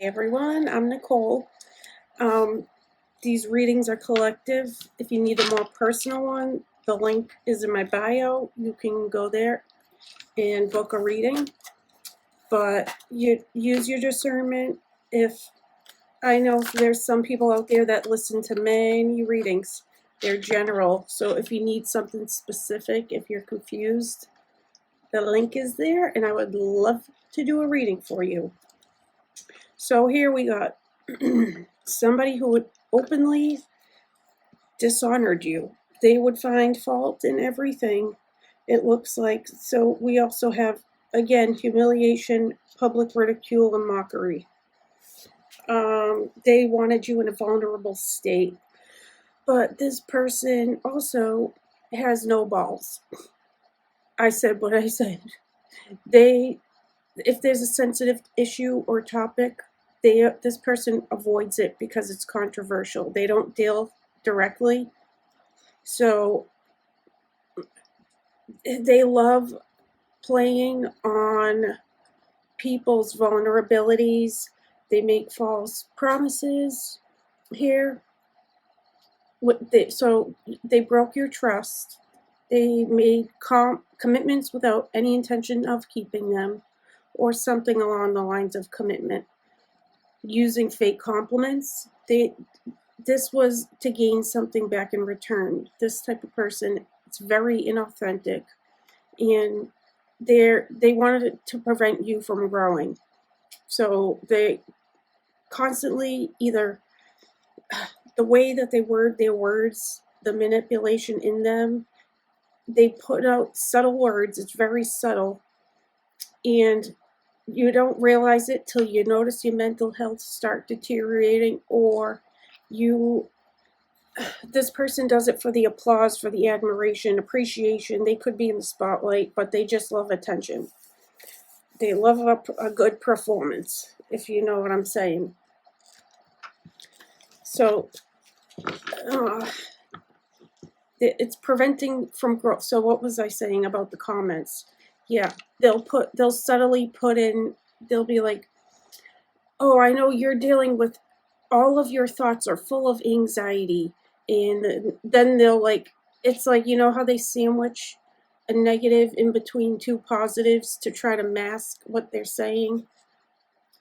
Hey everyone, I'm Nicole. These readings are collective. If you need a more personal one, the link is in my bio. You can go there and book a reading. But you use your discernment. If I know there's some people out there that listen to many readings, they're general. So if you need something specific, if you're confused, the link is there, and I would love to do a reading for you. So here we got somebody who would openly dishonored you. They would find fault in everything, it looks like. So we also have, again, humiliation, public ridicule, and mockery. They wanted you in a vulnerable state. But this person also has no balls. I said what I said. If there's a sensitive issue or topic, this person avoids it because it's controversial. They don't deal directly. So they love playing on people's vulnerabilities. They make false promises here. So they broke your trust. They made commitments without any intention of keeping them, or something along the lines of commitment. Using fake compliments. This was to gain something back in return. This type of person, it's very inauthentic, and they wanted to prevent you from growing. So they constantly, either the way that they word their words, the manipulation in them, they put out subtle words. It's very subtle, and you don't realize it till you notice your mental health start deteriorating, or this person does it for the applause, for the admiration, appreciation. They could be in the spotlight, but they just love attention. They love a good performance, if you know what I'm saying. So it's preventing from growth. So what was I saying about the comments? Yeah, they'll subtly put in, they'll be like, oh, I know you're dealing with, all of your thoughts are full of anxiety. And then they'll it's like, you know how they sandwich a negative in between two positives to try to mask what they're saying?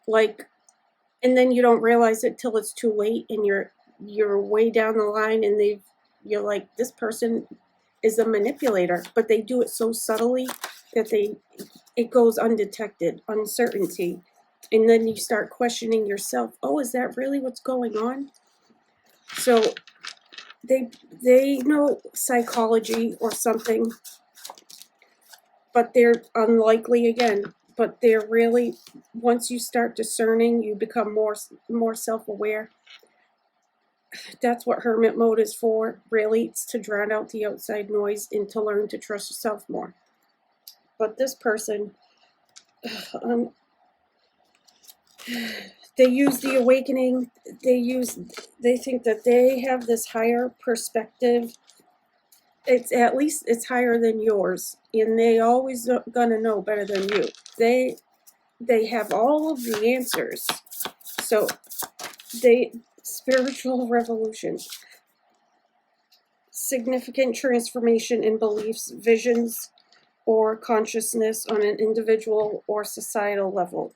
And then you don't realize it till it's too late, and you're way down the line, and you're like, this person is a manipulator, but they do it so subtly that it goes undetected, uncertainty. And then you start questioning yourself. Oh, is that really what's going on? So they know psychology or something, but they're unlikely again. But they're really, once you start discerning, you become more self-aware. That's what hermit mode is for, really. It's to drown out the outside noise and to learn to trust yourself more. But this person, they use the awakening. They think that they have this higher perspective. It's higher than yours, and they always gonna know better than you. They have all of the answers. So spiritual revolution, significant transformation in beliefs, visions, or consciousness on an individual or societal level.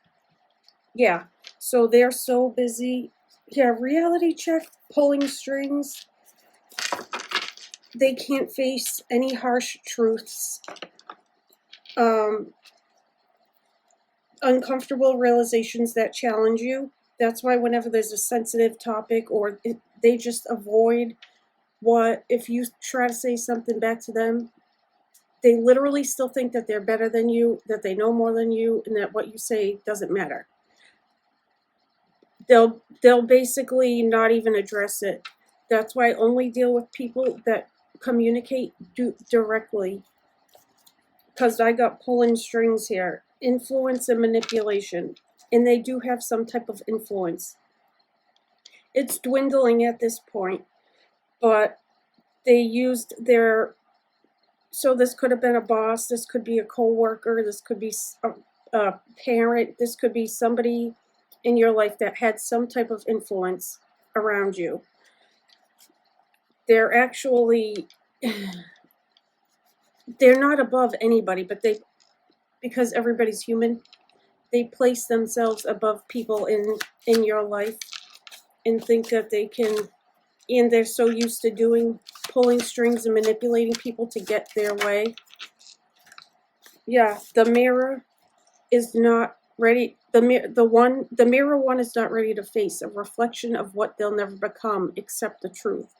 Yeah, so they're so busy. Yeah, reality check, pulling strings. They can't face any harsh truths. Uncomfortable realizations that challenge you. That's why whenever there's a sensitive topic, or they just avoid if you try to say something back to them, they literally still think that they're better than you, that they know more than you, and that what you say doesn't matter. They'll basically not even address it. That's why I only deal with people that communicate directly, because I got pulling strings here. Influence and manipulation, and they do have some type of influence. It's dwindling at this point, but they used so this could have been a boss, this could be a co-worker, this could be a parent, this could be somebody in your life that had some type of influence around you. They're actually, they're not above anybody, but because everybody's human, they place themselves above people in your life and think that they can, and they're so used to pulling strings and manipulating people to get their way. Yeah, the mirror is not ready. The mirror one is not ready to face a reflection of what they'll never become except the truth.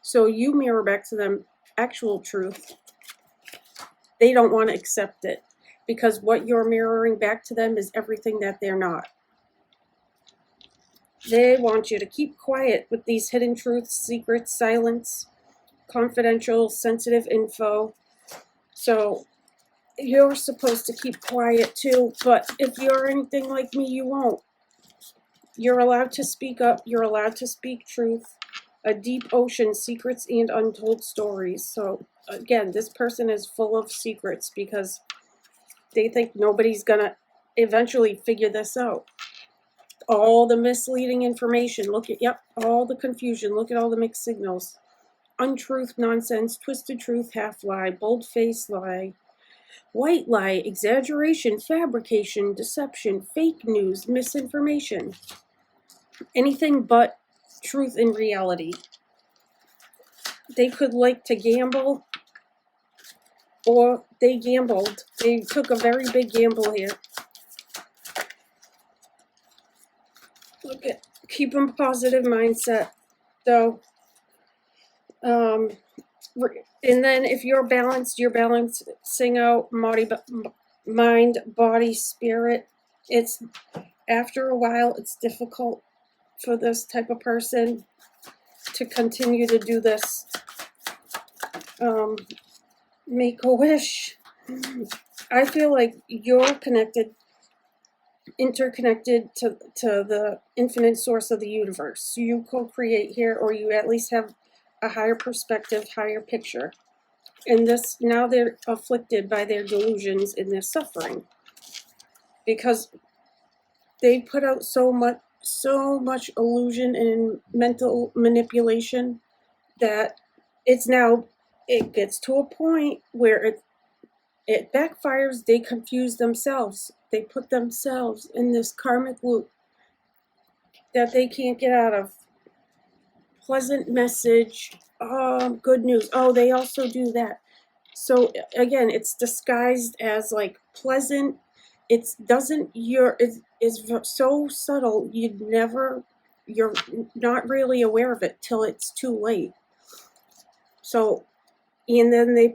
So you mirror back to them actual truth. They don't want to accept it because what you're mirroring back to them is everything that they're not. They want you to keep quiet with these hidden truths, secrets, silence, confidential, sensitive info. So you're supposed to keep quiet too, but if you're anything like me, you won't. You're allowed to speak up. You're allowed to speak truth. A deep ocean, secrets and untold stories. So again, this person is full of secrets because they think nobody's gonna eventually figure this out. All the misleading information, look at, yep, all the confusion, look at all the mixed signals. Untruth, nonsense, twisted truth, half lie, bold-faced lie, white lie, exaggeration, fabrication, deception, fake news, misinformation. Anything but truth and reality. They could like to gamble, or they gambled. They took a very big gamble here. Look at, keep a positive mindset, though. And then if you're balancing out mind, body, spirit. It's, after a while, it's difficult for this type of person to continue to do this. Make a wish. I feel like you're interconnected to the infinite source of the universe. You co-create here, or you at least have a higher perspective, higher picture. And this, now they're afflicted by their delusions and their suffering because they put out so much illusion and mental manipulation that it gets to a point where it backfires. They confuse themselves. They put themselves in this karmic loop that they can't get out of. Pleasant message, good news. Oh, they also do that. So again, it's disguised as like pleasant. It's so subtle. You're not really aware of it till it's too late. So, and then they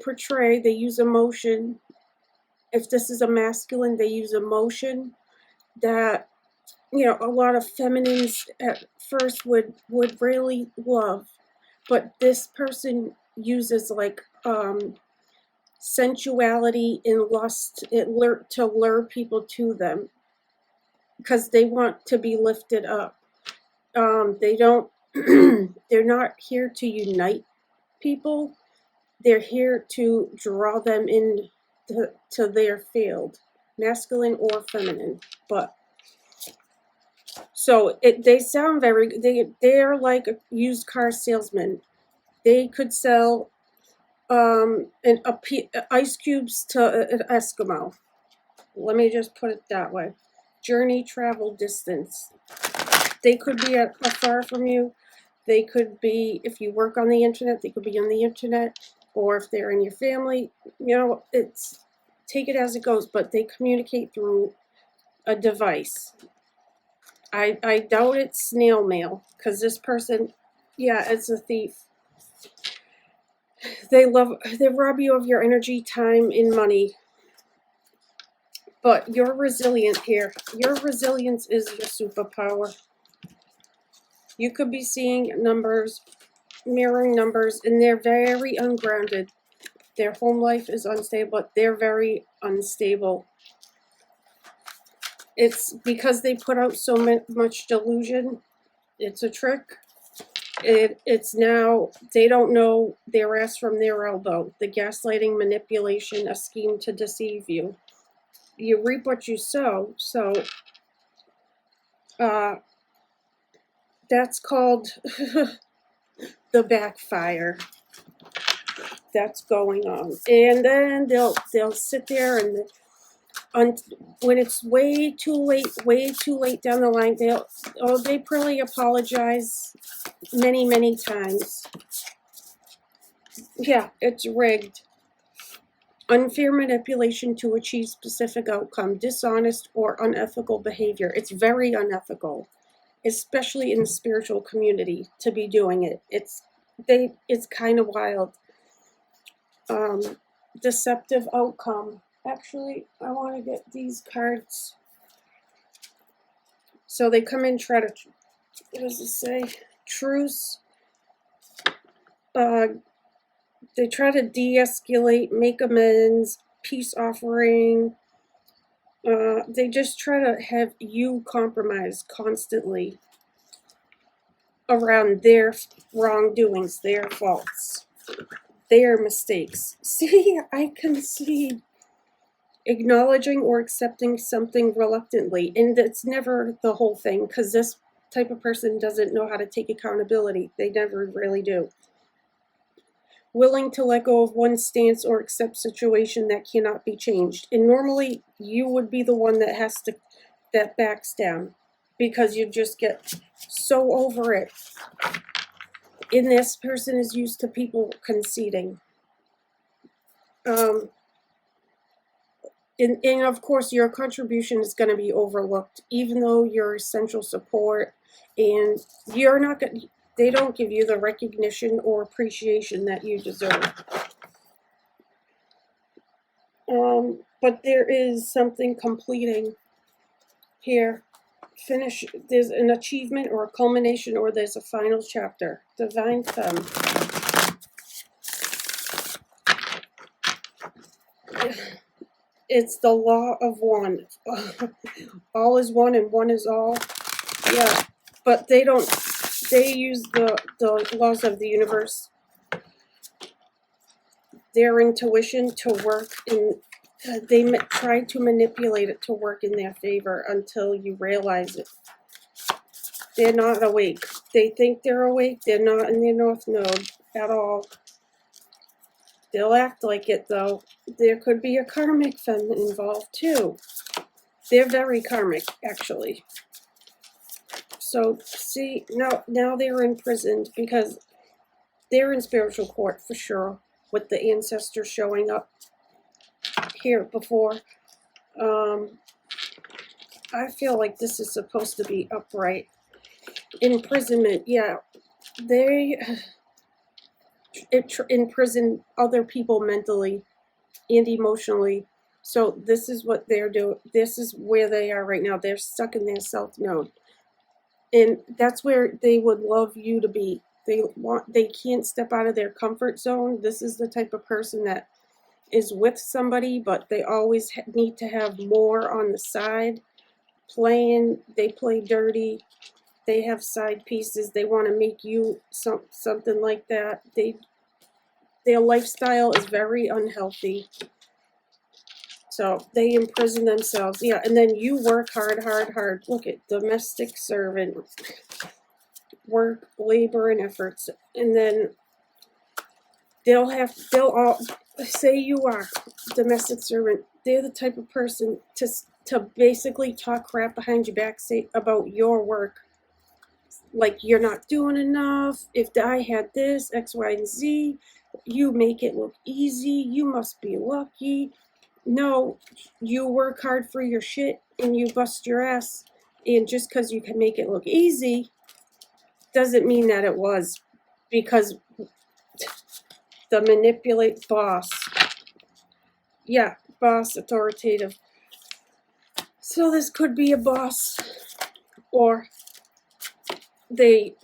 use emotion. If this is a masculine, they use emotion that, a lot of feminines at first would really love, but this person uses like sensuality and lust to lure people to them because they want to be lifted up. They don't. They're not here to unite people. They're here to draw them in to their field, masculine or feminine, but. So they sound they're like a used car salesman. They could sell ice cubes to an Eskimo. Let me just put it that way. Journey, travel, distance. They could be afar from you. They could be, if you work on the internet, they could be on the internet, or if they're in your family. It's, take it as it goes, but they communicate through a device. I doubt it's snail mail, because this person, yeah, it's a thief. They rob you of your energy, time, and money. But you're resilient here. Your resilience is your superpower. You could be seeing numbers, mirroring numbers, and they're very ungrounded. Their home life is unstable, but they're very unstable. It's because they put out so much delusion. It's a trick. It's now, they don't know their ass from their elbow. The gaslighting, manipulation, a scheme to deceive you. You reap what you sow. So That's called the backfire. That's going on, and then they'll sit there and when it's way too late down the line, they probably apologize many times. Yeah, it's rigged. Unfair manipulation to achieve specific outcome, dishonest or unethical behavior. It's very unethical, especially in the spiritual community, to be doing it. It's kind of wild. Deceptive outcome. Actually, I want to get these cards. So they come in, try to, what does it say? Truce. They try to de-escalate, make amends, peace offering. They just try to have you compromise constantly around their wrongdoings, their faults, their mistakes. See, I can see acknowledging or accepting something reluctantly, and it's never the whole thing, because this type of person doesn't know how to take accountability. They never really do. Willing to let go of one's stance or accept situation that cannot be changed. And normally you would be the one that backs down, because you just get so over it. And this person is used to people conceding. And of course your contribution is going to be overlooked, even though you're essential support, and you're not going. They don't give you the recognition or appreciation that you deserve. But there is something completing here. Finish. There's an achievement or a culmination, or there's a final chapter. Divine Thumb. It's the law of one. All is one and one is all. Yeah, but they don't. They use the laws of the universe, their intuition, to work in. They try to manipulate it to work in their favor until you realize it. They're not awake. They think they're awake. They're not in their north node at all. They'll act like it, though. There could be a karmic femme involved, too. They're very karmic, actually. So, see, now they're imprisoned because they're in spiritual court, for sure, with the ancestors showing up here before. I feel like this is supposed to be upright. Imprisonment, yeah. They imprison other people mentally and emotionally. So this is what they're doing. This is where they are right now. They're stuck in their south node. And that's where they would love you to be. They can't step out of their comfort zone. This is the type of person that is with somebody, but they always need to have more on the side. They play dirty. They have side pieces. They want to make you something like that. Their lifestyle is very unhealthy. So they imprison themselves. Yeah, and then you work hard. Look at domestic servant. Work, labor, and efforts. And then they'll all say you are domestic servant. They're the type of person to basically talk crap behind your back, say about your work. Like, you're not doing enough. If I had this, X, Y, and Z, you make it look easy. You must be lucky. No, you work hard for your shit and you bust your ass. And just because you can make it look easy doesn't mean that it was. Because the manipulate boss. Yeah, boss, authoritative. So this could be a boss, or they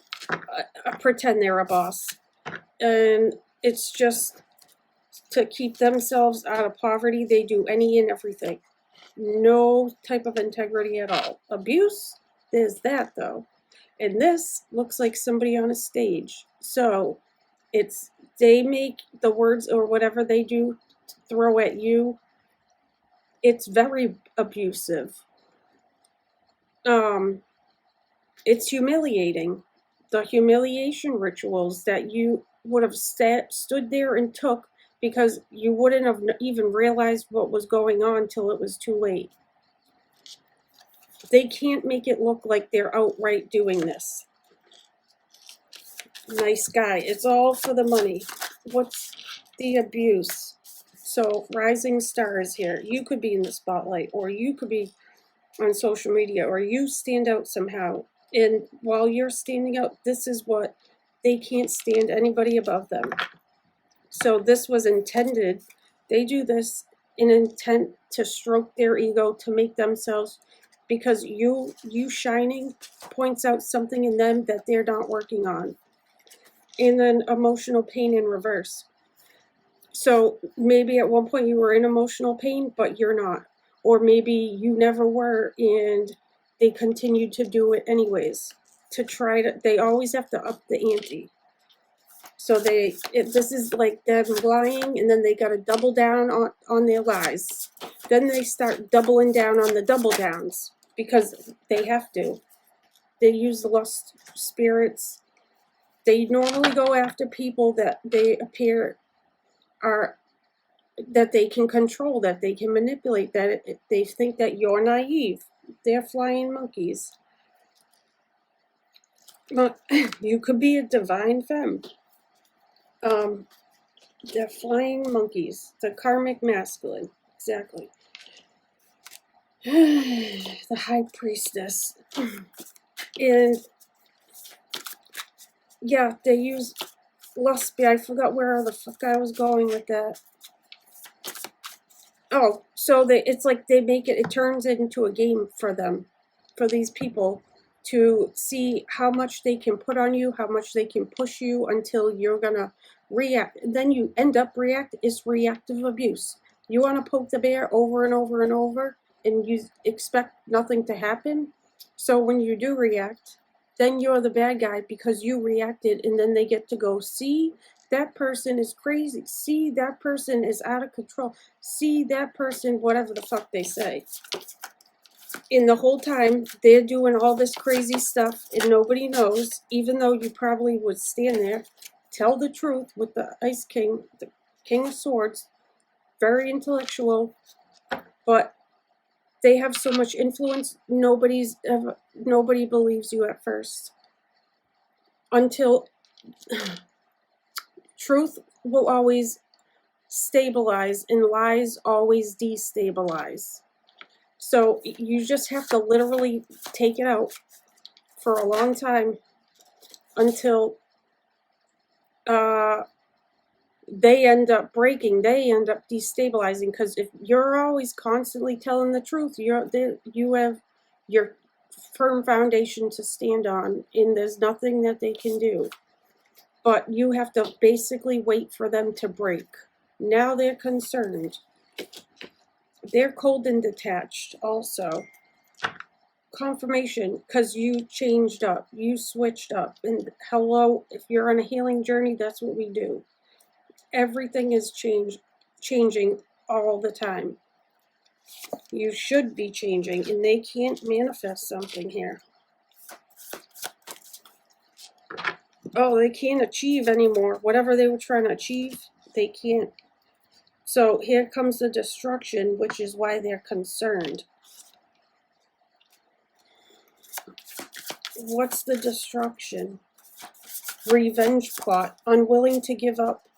pretend they're a boss. And it's just to keep themselves out of poverty. They do any and everything. No type of integrity at all. Abuse, there's that though. And this looks like somebody on a stage. So they make the words or whatever they do throw at you. It's very abusive. It's humiliating. The humiliation rituals that you would have stood there and took because you wouldn't have even realized what was going on till it was too late. They can't make it look like they're outright doing this. Nice guy. It's all for the money. What's the abuse? So, rising stars here. You could be in the spotlight, or you could be on social media, or you stand out somehow. And while you're standing out, this is what they can't stand anybody above them. So this was intended. They do this in intent to stroke their ego, to make themselves, because you shining points out something in them that they're not working on. And then emotional pain in reverse. So maybe at one point you were in emotional pain, but you're not. Or maybe you never were, and they continue to do it anyways. They always have to up the ante. So this is like them lying, and then they got to double down on their lies. Then they start doubling down on the double downs because they have to. They use the lust spirits. They normally go after people that they appear that they can control, that they can manipulate, that they think that you're naive. They're flying monkeys. But you could be a divine femme. They're flying monkeys. The karmic masculine. Exactly. The high priestess. And yeah, they use lust. I forgot where the fuck I was going with that. Oh, so it's like they make it turns it into a game for them, for these people, to see how much they can put on you, how much they can push you until you're gonna react. Then you end up it's reactive abuse. You want to poke the bear over and over and over, and you expect nothing to happen. So when you do react, then you're the bad guy because you reacted, and then they get to go, see, that person is crazy. See, that person is out of control. See, that person, whatever the fuck they say. And the whole time, they're doing all this crazy stuff, and nobody knows, even though you probably would stand there, tell the truth with the Ice King, the King of Swords, very intellectual, but they have so much influence, nobody believes you at first. Until truth will always stabilize and lies always destabilize. So you just have to literally take it out for a long time until they end up breaking, they end up destabilizing. Because if you're always constantly telling the truth, you have your firm foundation to stand on, and there's nothing that they can do. But you have to basically wait for them to break. Now they're concerned. They're cold and detached also. Confirmation, because you changed up, you switched up. And hello, if you're on a healing journey, that's what we do. Everything is changing all the time. You should be changing, and they can't manifest something here. Oh, they can't achieve anymore. Whatever they were trying to achieve, they can't. So here comes the destruction, which is why they're concerned. What's the destruction? Revenge plot. Unwilling to give up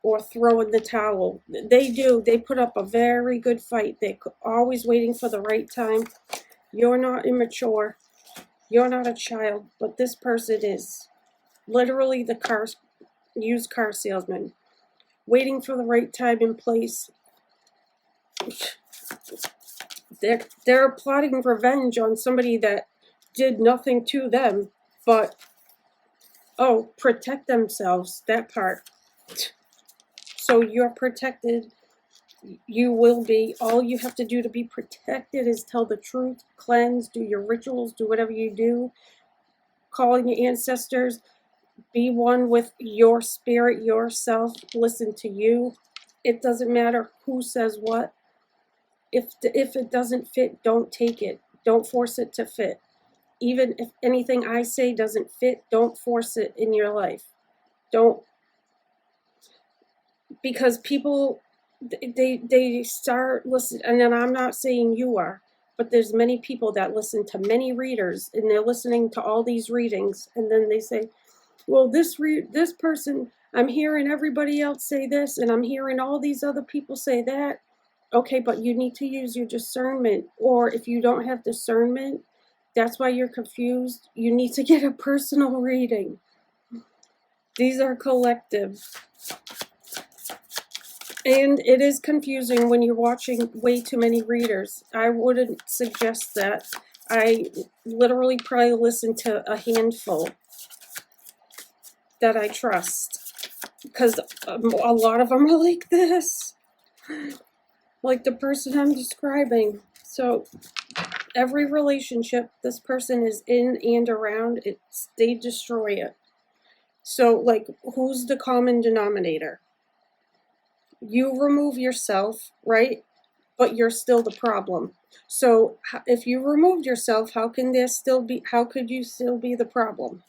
or throw in the towel. They put up a very good fight. They're always waiting for the right time. You're not immature. You're not a child, but this person is. Literally the used car salesman. Waiting for the right time and place. They're plotting revenge on somebody that did nothing to them, but protect themselves, that part. So you're protected. You will be. All you have to do to be protected is tell the truth, cleanse, do your rituals, do whatever you do, call in your ancestors, be one with your spirit, yourself, listen to you. It doesn't matter who says what. If it doesn't fit, don't take it. Don't force it to fit. even if anything I say doesn't fit, don't force it in your life. Don't, because people, they start listening, and then I'm not saying you are, but there's many people that listen to many readers, and they're listening to all these readings, and then they say, well, this person, I'm hearing everybody else say this, and I'm hearing all these other people say that. Okay, but you need to use your discernment, or if you don't have discernment, that's why you're confused, you need to get a personal reading. These are collective. And it is confusing when you're watching way too many readers. I wouldn't suggest that. I literally probably listen to a handful that I trust, because a lot of them are like this, like the person I'm describing. So every relationship this person is in and around, they destroy it. So, like, who's the common denominator? You remove yourself, right? But you're still the problem. So if you removed yourself, how could you still be the problem?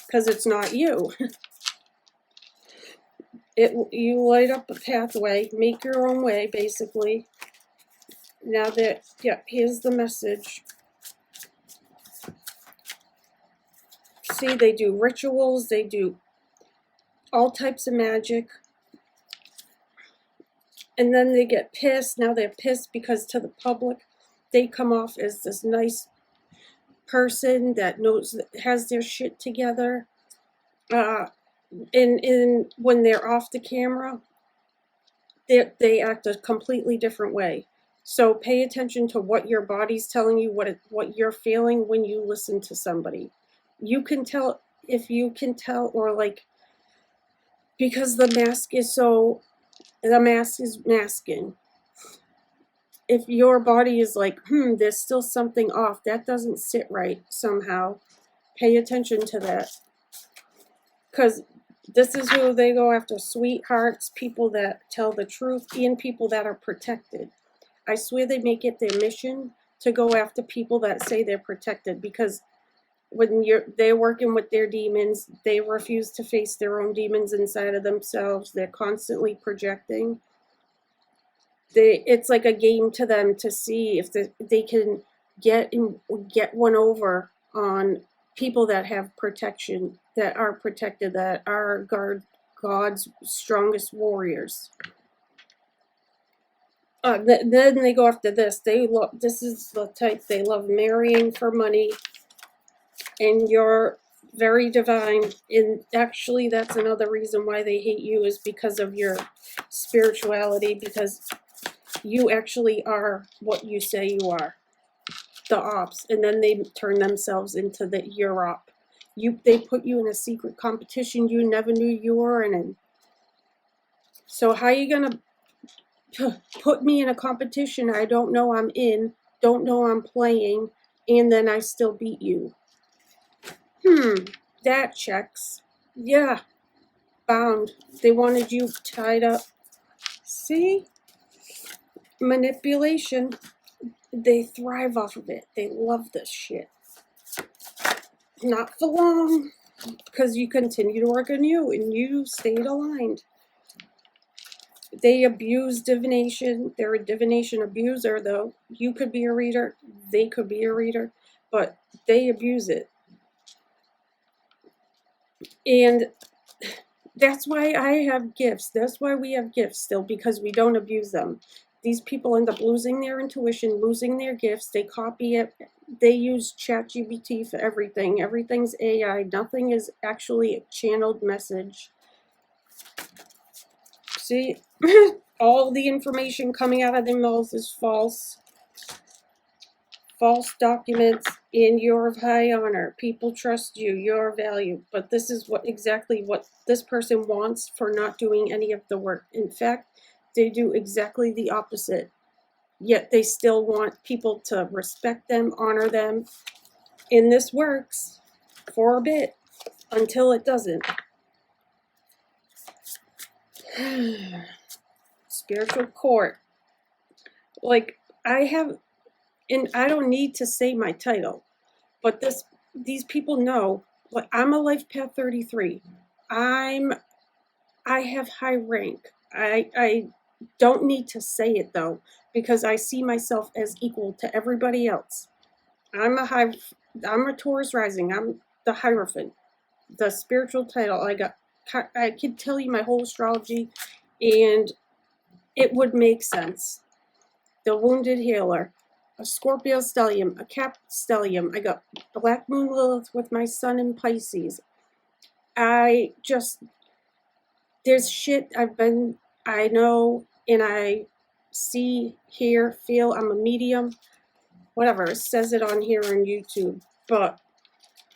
Because it's not you. You light up a pathway, make your own way, basically. Now that, yeah, here's the message. See, they do rituals, they do all types of magic. And then they get pissed. Now they're pissed because to the public, they come off as this nice person that has their shit together. And when they're off the camera, they act a completely different way. So pay attention to what your body's telling you, what you're feeling when you listen to somebody. You can tell, if you can tell, or like, because the mask is masking. If your body is like, there's still something off, that doesn't sit right somehow, pay attention to that. Because this is who they go after: sweethearts, people that tell the truth, and people that are protected. I swear they make it their mission to go after people that say they're protected, because when they're working with their demons, they refuse to face their own demons inside of themselves. They're constantly projecting. It's like a game to them to see if they can get one over on people that have protection, that are protected, that are God's strongest warriors. Then they go after this. This is the type, they love marrying for money, and you're very divine. And actually, that's another reason why they hate you, is because of your spirituality, because you actually are what you say you are, the ops, and then they turn themselves into your op. They put you in a secret competition you never knew you were in. So how are you gonna put me in a competition I don't know I'm in, don't know I'm playing, and then I still beat you? That checks. Yeah, bound. They wanted you tied up. See? Manipulation. They thrive off of it. They love this shit. Not for long, because you continue to work on you, and you stayed aligned. They abuse divination. They're a divination abuser, though. You could be a reader. They could be a reader. But they abuse it. And that's why I have gifts. That's why we have gifts still, because we don't abuse them. These people end up losing their intuition, losing their gifts. They copy it. They use ChatGPT for everything. Everything's AI. Nothing is actually a channeled message. See? All the information coming out of their mouths is false. False documents, and you're of high honor. People trust you. You're valued. But this is exactly what this person wants for not doing any of the work. In fact, they do exactly the opposite. Yet they still want people to respect them, honor them. And this works for a bit until it doesn't. Spiritual court. Like, and I don't need to say my title, But these people know, like, I'm a life path 33. I have high rank. I don't need to say it though, because I see myself as equal to everybody else. I'm a Taurus rising. I'm the Hierophant, the spiritual title. I could tell you my whole astrology, and it would make sense. The Wounded Healer, a Scorpio stellium, a Cap stellium. I got Black Moon Lilith with my Sun in Pisces. There's shit I know, and I see, hear, feel. I'm a medium. Whatever, it says it on here on YouTube. But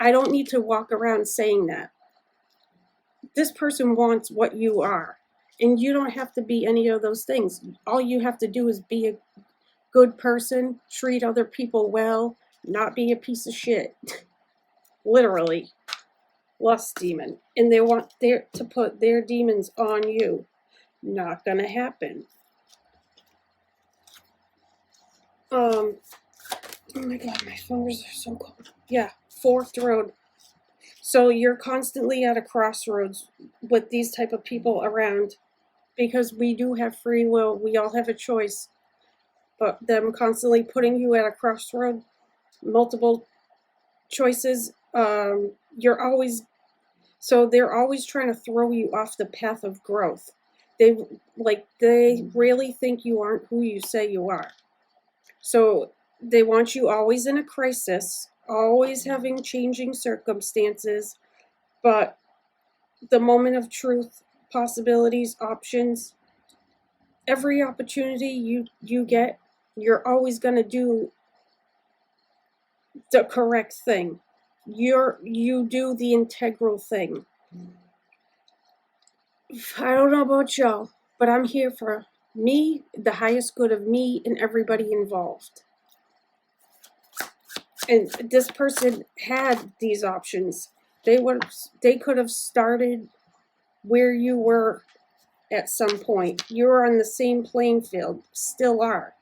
I don't need to walk around saying that. This person wants what you are. And you don't have to be any of those things. All you have to do is be a good person, treat other people well, not be a piece of shit. Literally. Lust demon. And they want to put their demons on you. Not gonna happen. Oh my god, my fingers are so cold. Yeah, forked road. So you're constantly at a crossroads with these type of people around, because we do have free will. We all have a choice. But them constantly putting you at a crossroad, multiple choices, they're always trying to throw you off the path of growth. They really think you aren't who you say you are. So they want you always in a crisis, always having changing circumstances, but the moment of truth, possibilities, options, every opportunity you get, you're always going to do the correct thing. You do the integral thing. I don't know about y'all, but I'm here for me, the highest good of me and everybody involved. And this person had these options. They could have started where you were at some point. You were on the same playing field, still are.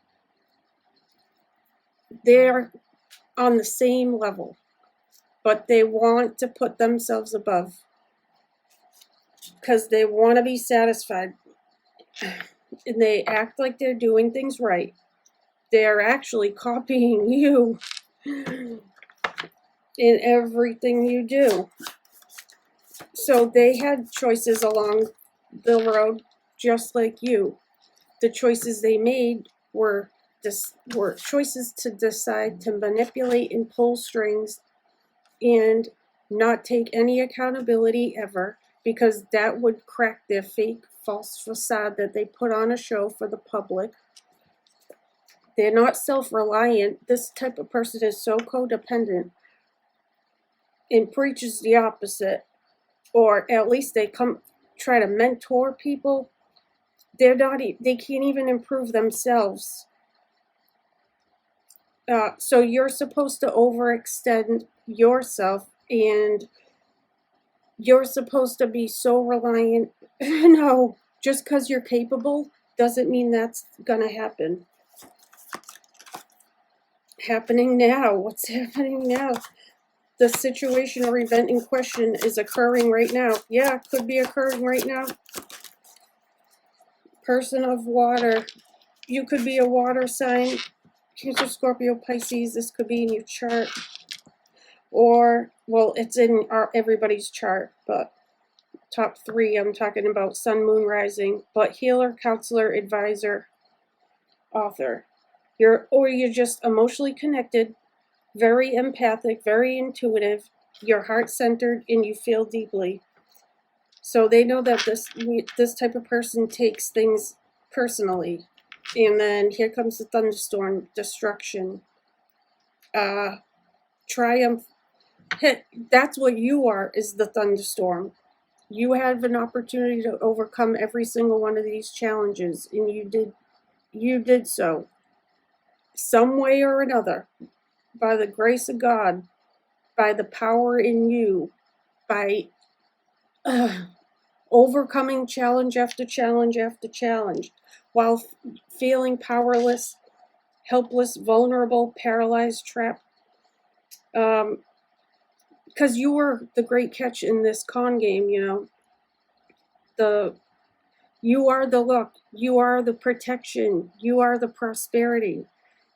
They're on the same level, but they want to put themselves above because they want to be satisfied. And they act like they're doing things right. They're actually copying you in everything you do. So they had choices along the road just like you. The choices they made were choices to decide to manipulate and pull strings and not take any accountability ever, because that would crack their fake false facade that they put on a show for the public. They're not self-reliant. This type of person is so codependent and preaches the opposite, or at least they try to mentor people. They can't even improve themselves. So you're supposed to overextend yourself, and you're supposed to be so reliant. No, just because you're capable doesn't mean that's gonna happen. Happening now. What's happening now? The situation or event in question is occurring right now. Yeah, could be occurring right now. Person of water. You could be a water sign. Cancer, Scorpio, Pisces. This could be in your chart. Or, well, it's in everybody's chart, but top 3, I'm talking about Sun, Moon, Rising. But healer, counselor, advisor, author. You're just emotionally connected, very empathic, very intuitive. You're heart-centered, and you feel deeply. So they know that this type of person takes things personally. And then here comes the thunderstorm, destruction, triumph. That's what you are, is the thunderstorm. You have an opportunity to overcome every single one of these challenges, and you did so. Some way or another, by the grace of God, by the power in you, by overcoming challenge after challenge after challenge, while feeling powerless, helpless, vulnerable, paralyzed, trapped. Because you were the great catch in this con game, you know. You are the luck, you are the protection, you are the prosperity,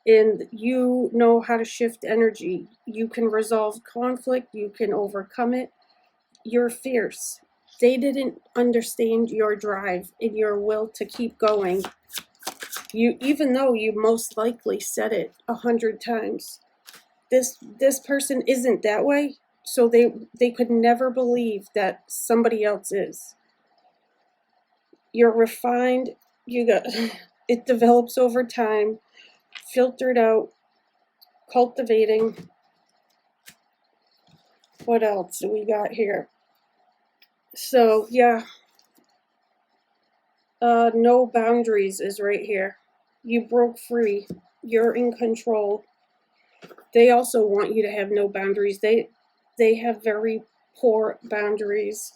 and you know how to shift energy. You can resolve conflict, you can overcome it. You're fierce. They didn't understand your drive and your will to keep going. Even though you most likely said it 100 times. This person isn't that way, so they could never believe that somebody else is. You're refined, it develops over time, filtered out, cultivating. What else do we got here? So yeah, no boundaries is right here. You broke free. You're in control. They also want you to have no boundaries. They have very poor boundaries.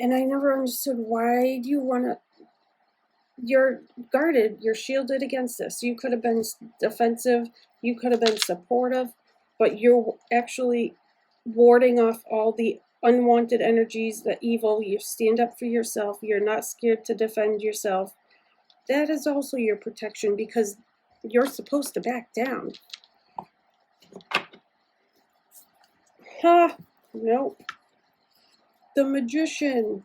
And I never understood, why do you want to... You're guarded. You're shielded against this. You could have been defensive. You could have been supportive. But you're actually warding off all the unwanted energies, the evil. You stand up for yourself. You're not scared to defend yourself. That is also your protection, because you're supposed to back down. Ha! Nope. The Magician.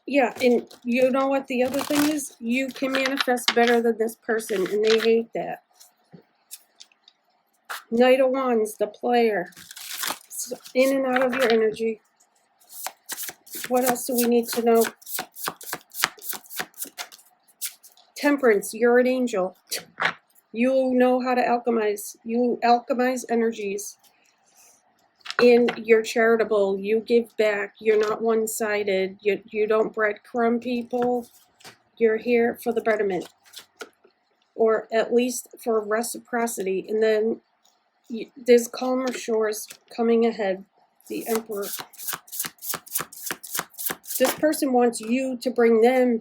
Yeah, and you know what the other thing is? You can manifest better than this person, and they hate that. Knight of Wands, the player. So in and out of your energy. What else do we need to know? Temperance, you're an angel. You know how to alchemize. You alchemize energies. And you're charitable. You give back. You're not one-sided. You don't breadcrumb people. You're here for the betterment. Or at least for reciprocity. And then there's calmer shores coming ahead. The Emperor. This person wants you to bring them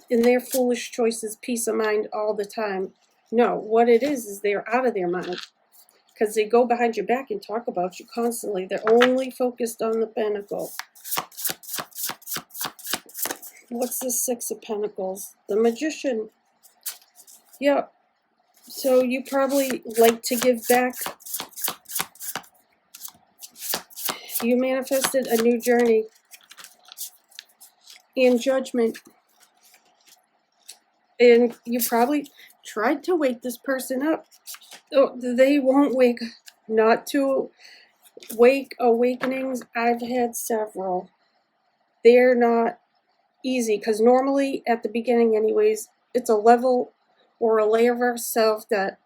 in their foolish choices peace of mind all the time. No, what it is they're out of their mind. Because they go behind your back and talk about you constantly. They're only focused on the Pentacle. What's the Six of Pentacles? The Magician. Yeah. So you probably like to give back. You manifested a new journey. And Judgment. And you probably tried to wake this person up. Oh, they won't wake. Not to wake awakenings. I've had several. They're not easy, because normally at the beginning anyways, it's a level or a layer of ourself that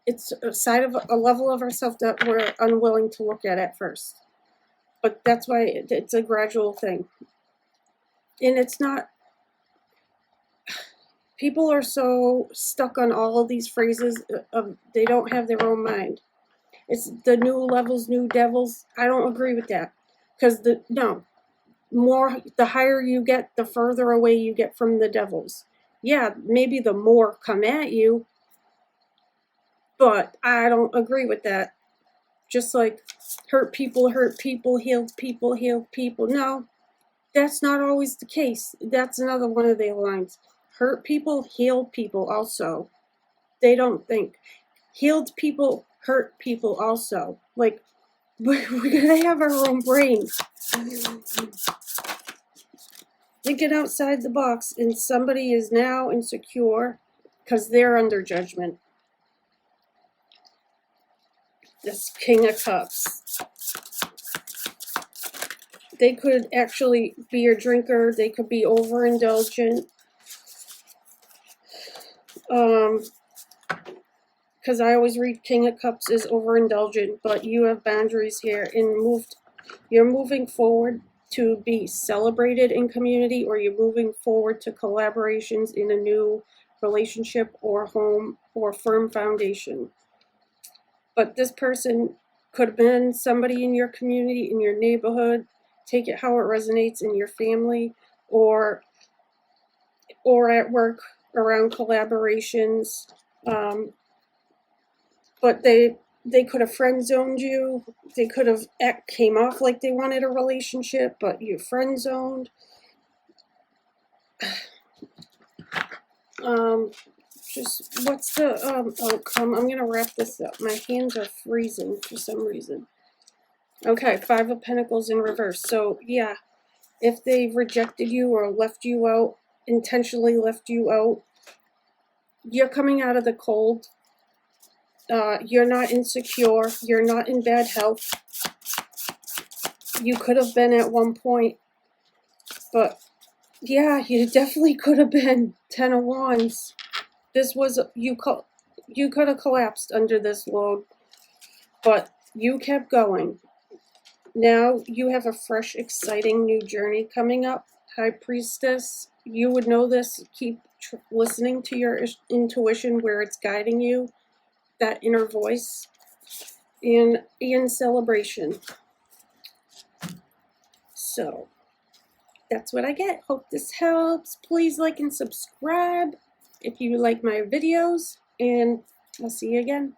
it's a side of a level of ourself that we're unwilling to look at first. But that's why it's a gradual thing. And it's not... People are so stuck on all of these phrases of they don't have their own mind. It's the new levels, new devils. I don't agree with that. Because the higher you get, the further away you get from the devils. Yeah, maybe the more come at you, but I don't agree with that. Just like hurt people, healed people. No, that's not always the case. That's another one of their lines. Hurt people, healed people also. They don't think. Healed people hurt people also. Like, we're going to have our own brains. Thinking outside the box, and somebody is now insecure because they're under judgment. This King of Cups. They could actually be a drinker. They could be overindulgent. Because I always read King of Cups as overindulgent, but you have boundaries here, and you're moving forward to be celebrated in community, or you're moving forward to collaborations in a new relationship or home or firm foundation. But this person could have been somebody in your community, in your neighborhood. Take it how it resonates, in your family, or at work, around collaborations. but they could have friend zoned you. They could have came off like they wanted a relationship, but you friend zoned. Just what's the outcome? I'm gonna wrap this up. My hands are freezing for some reason. Okay, 5 of Pentacles in reverse. So yeah, if they've rejected you or left you out, intentionally left you out, you're coming out of the cold. You're not insecure. You're not in bad health. You could have been at one point, but yeah, you definitely could have been. 10 of Wands. This was, you could have collapsed under this load, but you kept going. Now you have a fresh, exciting new journey coming up. High Priestess, you would know this. Keep listening to your intuition where it's guiding you, that inner voice, and celebration. So that's what I get. Hope this helps. Please like and subscribe if you like my videos, and I'll see you again.